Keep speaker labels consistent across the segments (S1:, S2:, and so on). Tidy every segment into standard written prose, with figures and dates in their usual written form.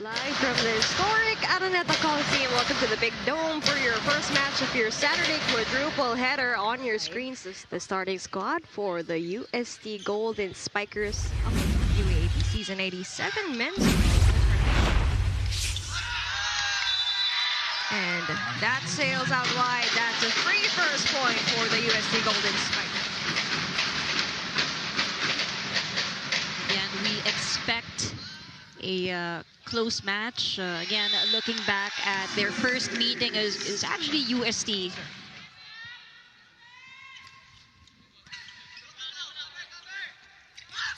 S1: Live from the historic Araneta Coliseum, welcome to the Big Dome for your first match of your Saturday quadruple header. On your screens is the starting squad for the UST Golden Spikers of UAAP Season 87 men's. And that sails out wide. That's a free first point for the UST Golden Spikers.
S2: And we expect a close match. Again, looking back at their first meeting is actually UST.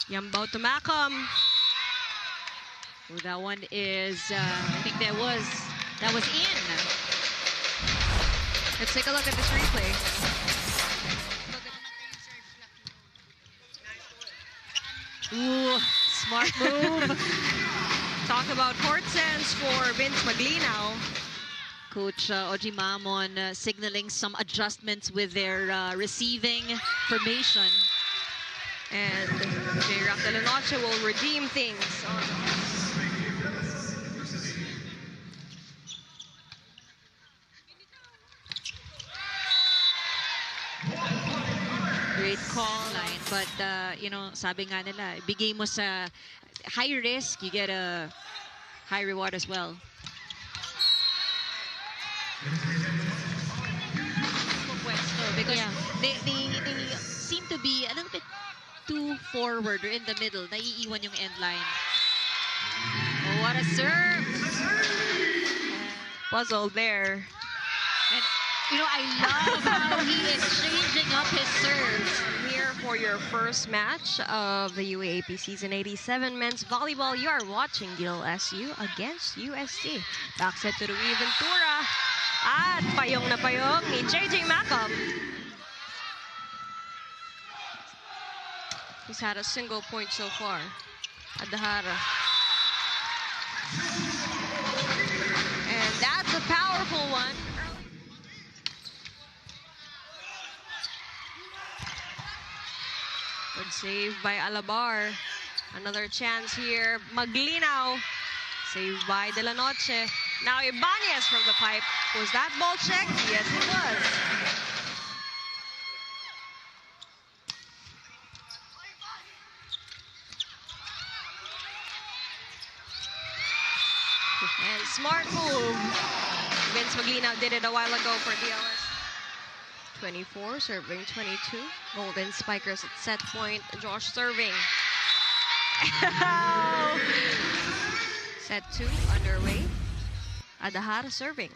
S1: Yambo to Macom.
S2: Oh, that one is, I think that was in.
S1: Let's take a look at this replay.
S2: Ooh, smart move.
S1: Talk about court sense for Vince Maglinaw.
S2: Coach Oji Mamon signaling some adjustments with their receiving formation.
S1: And J-Rock de la Noche will redeem things.
S2: Great call line, but you know, sabi nga nila, bigay mo sa high risk, you get a high reward as well. Because they seem to be a little bit too forward or in the middle. Naiiwan yung end line. Oh, what a serve!
S1: Puzzled there.
S2: And you know, I love how he is changing up his serves.
S1: Here for your first match of the UAAP Season 87 men's volleyball. You are watching DLSU against UST. Back set to Rui Ventura. At payong na payong ni JJ Macom. He's had a single point so far. Adahara. And that's a powerful one. Good save by Alabar. Another chance here. Maglinaw. Saved by De La Noche. Now Ibanez from the pipe. Was that ball checked? Yes, it was. And smart move. Vince Maglinaw did it a while ago for DLS. 24, serving 22. Golden Spikers at set point. Josh serving. Set 2 underway. Adahar serving.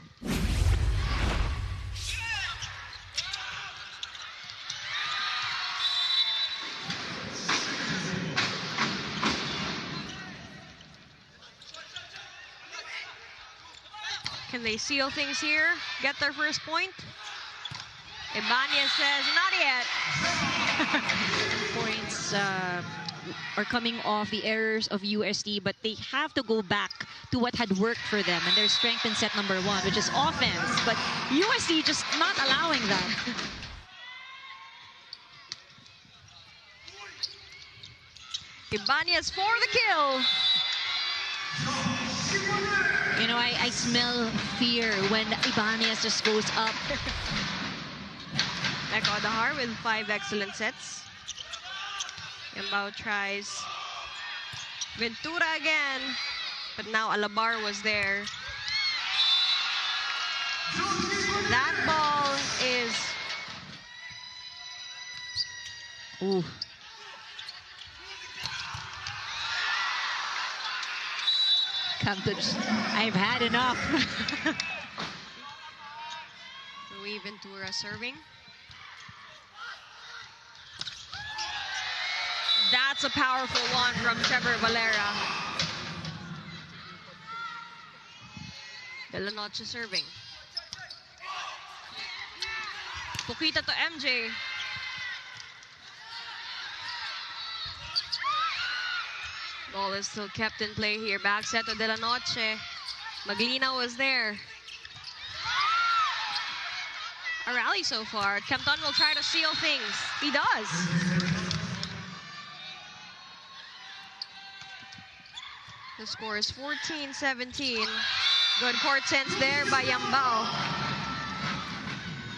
S1: Can they seal things here? Get their first point? Ibanez says, not yet.
S2: Points are coming off the errors of UST, but they have to go back to what had worked for them and their strength in set number 1, which is offense. But UST just not allowing that.
S1: Ibanez for the kill.
S2: You know, I smell fear when Ibanez just goes up.
S1: Adahar with 5 excellent sets. Yambao tries Ventura again, but now Alabar was there. That ball is...
S2: Ooh. I've had enough.
S1: Rui Ventura serving. That's a powerful one from Trevor Valera. De La Noche serving. Pukita to MJ. Ball is still kept in play here. Back set to De La Noche. Maglinaw was there. A rally so far. Kempton will try to seal things. He does. The score is 14-17. Good court sense there by Yambao.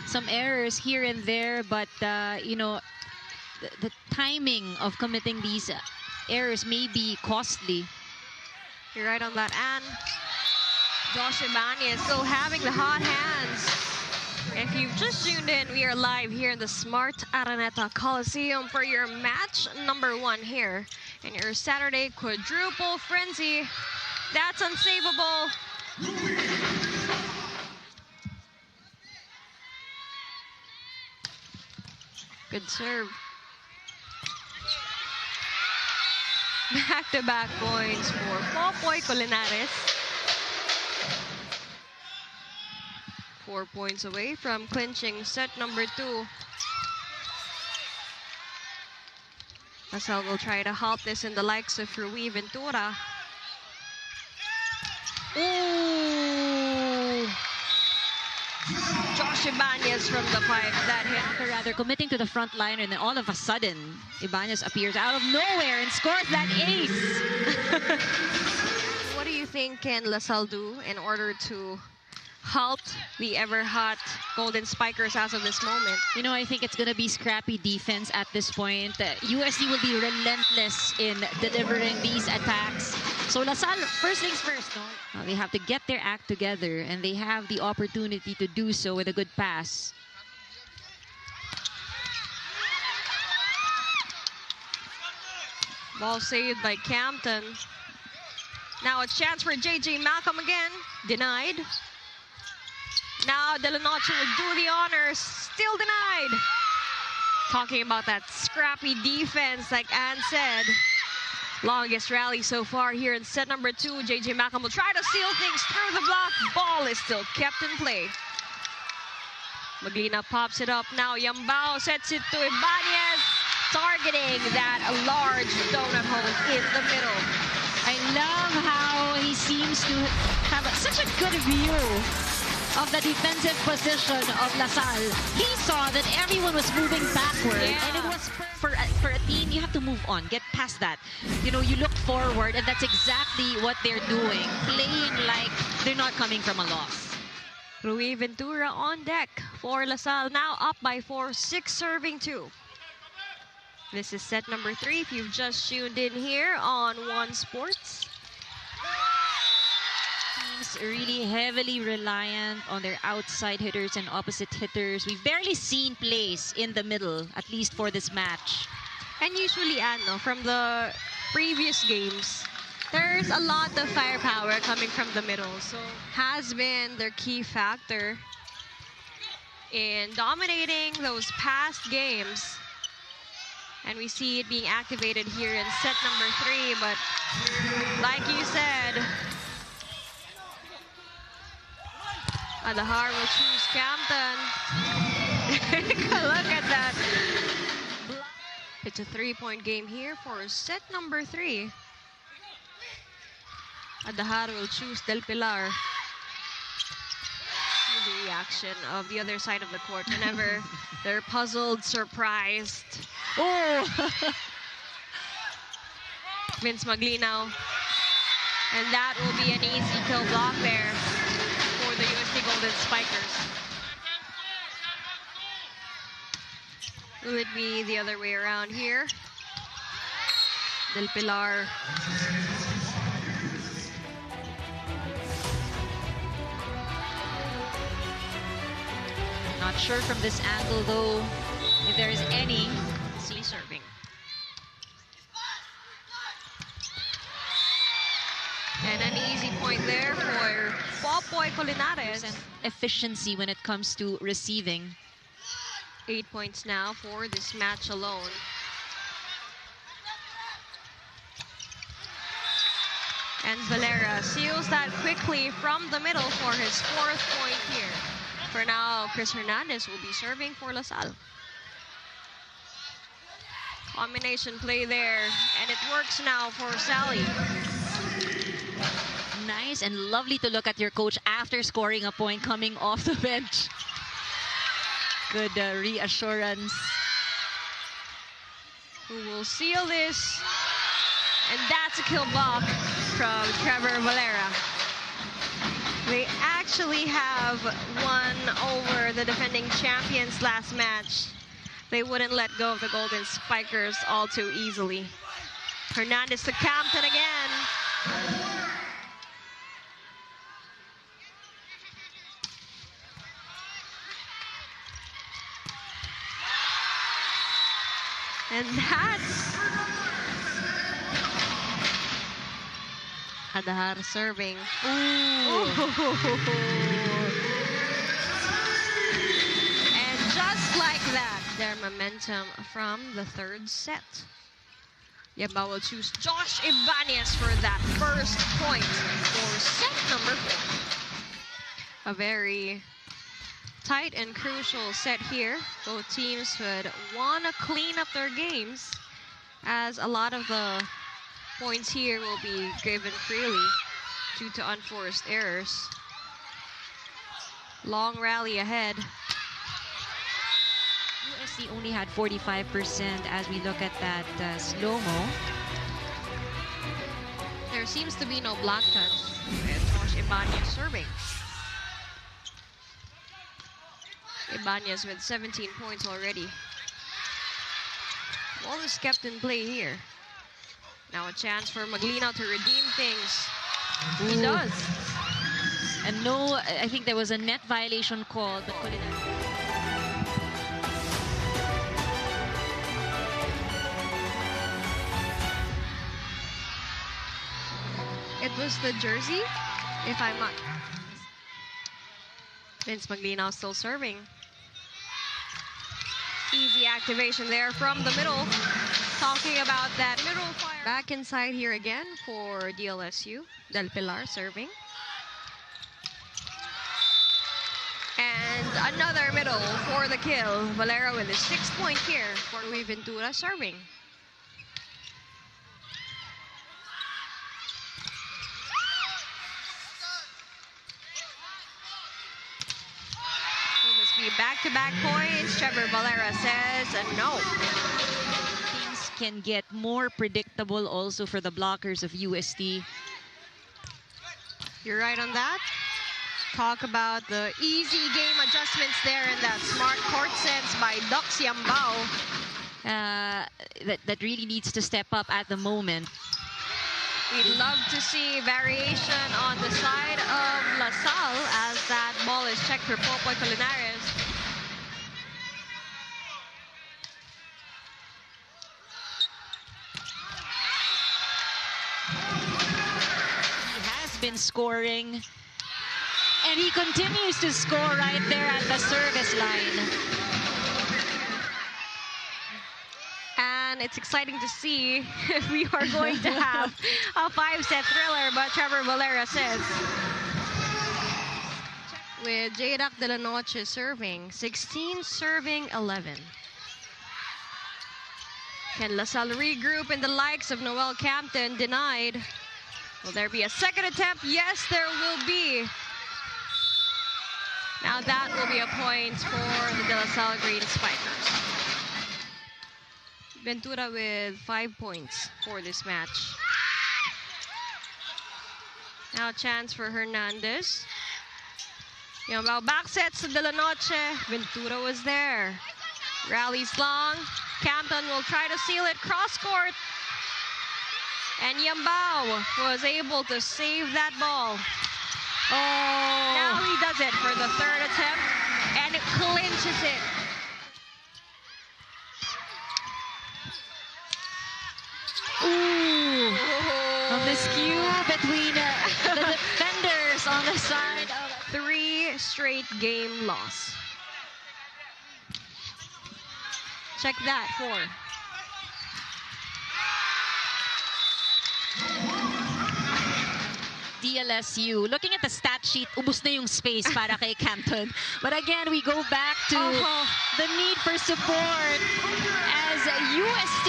S2: Some errors here and there, but you know, the timing of committing these errors may be costly.
S1: You're right on that, and Josh Ibanez still having the hot hands. If you've just tuned in, we are live here in the Smart Araneta Coliseum for your match number 1 here in your Saturday quadruple frenzy. That's unsavable. Good serve. Back-to-back points for Popoy Colinares. 4 points away from clinching set number 2. LaSalle will try to halt this in the likes of Rui Ventura. Ooh! Josh Ibanez from the pipe, that hit.
S2: Rather committing to the front line, and then all of a sudden, Ibanez appears out of nowhere and scores that ace.
S1: What do you think can LaSalle do in order to halt the ever-hot Golden Spikers as of this moment?
S2: You know, I think it's going to be scrappy defense at this point. USD will be relentless in delivering these attacks. So LaSalle, first things first, no? They have to get their act together, and they have the opportunity to do so with a good pass.
S1: Ball saved by Campton. Now a chance for JJ Malcolm again. Denied. Now De La Noche will do the honors. Still denied. Talking about that scrappy defense, like Ann said. Longest rally so far here in set number 2. JJ Malcolm will try to seal things through the block. Ball is still kept in play. Maglina pops it up now. Yambao sets it to Ibanez, targeting that large donut hole in the middle.
S2: I love how he seems to have such a good view of the defensive position of LaSalle. He saw that everyone was moving backward, and it was for a team, you have to move on, get past that. You know, you look forward, and that's exactly what they're doing, playing like they're not coming from a loss.
S1: Rui Ventura on deck for LaSalle, now up by 4, 6 serving 2. This is set number 3 if you've just tuned in here on One Sports.
S2: Teams really heavily reliant on their outside hitters and opposite hitters. We've barely seen plays in the middle, at least for this match.
S1: And usually, from the previous games, there's a lot of firepower coming from the middle. So has been their key factor in dominating those past games. And we see it being activated here in set number 3. But like you said, Adahar will choose Campton. Look at that. It's a 3-point game here for set number 3. Adahar will choose Del Pilar. The reaction of the other side of the court whenever they're puzzled, surprised. Oh! Vince Maglinaw. And that will be an easy kill block there for the UST Golden Spikers. Will it be the other way around here? Del Pilar.
S2: Not sure from this angle though if there is any.
S1: See serving. And an easy point there for Popoy Colinares.
S2: And efficiency when it comes to receiving.
S1: 8 points now for this match alone. And Valera seals that quickly from the middle for his 4th point here. For now, Chris Hernandez will be serving for LaSalle. Combination play there, and it works now for Sally.
S2: Nice and lovely to look at your coach after scoring a point coming off the bench. Good reassurance.
S1: Who will seal this? And that's a kill block. from Trevor Valera. They actually have won over the defending champions last match. They wouldn't let go of the Golden Spikers all too easily. Hernandez to Campton again. And that's Adhar serving. Ooh. And just like that, their momentum from the third set. Yamba will choose Josh Ibanez for that first point for set number 4. A very tight and crucial set here. Both teams would want to clean up their games, as a lot of the points here will be given freely due to unforced errors. Long rally ahead.
S2: UST only had 45% as we look at that slow-mo.
S1: There seems to be no block touch with Josh Ibanez serving. Ibanez with 17 points already. Ball is kept in play here. Now a chance for Maglino to redeem things. He does.
S2: And no, I think there was a net violation called, but couldn't.
S1: It was the jersey, if I'm not. Vince Maglino still serving. Easy activation there from the middle. Talking about that middle fire. Back inside here again for DLSU. Del Pilar serving. And another middle for the kill. Valera with his 6th point here for Luis Ventura serving. Back-to-back points, Trevor Valera says, and no.
S2: Things can get more predictable also for the blockers of UST.
S1: You're right on that. Talk about the easy game adjustments there and that smart court sense by Dux Yambao.
S2: That really needs to step up at the moment.
S1: We'd love to see variation on the side of La Salle as that ball is checked for Popoy Colinares.
S2: He has been scoring, and he continues to score right there at the service line.
S1: And it's exciting to see if we are going to have a 5-set thriller, but Trevor Valera says. With Jadac de la Noche serving, 16 serving 11. Can La Salle regroup in the likes of Noel Campton? Denied. Will there be a second attempt? Yes, there will be. Now that will be a point for the De La Salle Green Spikers. Ventura with 5 points for this match. Now a chance for Hernandez. Yambao back sets to De La Noche. Ventura was there. Rallies long. Campton will try to seal it cross court. And Yambao was able to save that ball. Oh! Now he does it for the 3rd attempt. And it clinches it.
S2: Ooh! On the skew between the defenders on the side of
S1: 3 straight game loss. Check that for
S2: DLSU. Looking at the stat sheet, ubos na yung space para kay Campton. But again, we go back to the need for support as UST.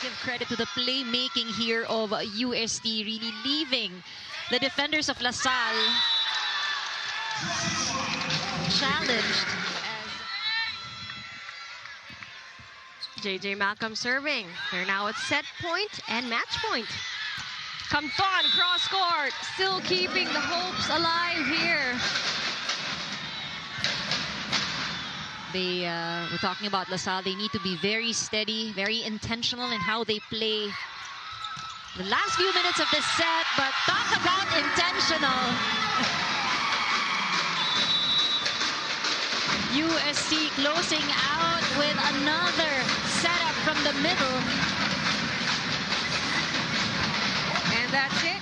S2: Give credit to the playmaking here of UST, really leaving the defenders of La Salle challenged.
S1: JJ Malcolm serving. They're now at set point and match point. Camton cross court, still keeping the hopes alive here.
S2: We're talking about LaSalle. They need to be very steady, very intentional in how they play the last few minutes of this set, but talk about intentional. UST closing out with another setup from the middle.
S1: And that's it.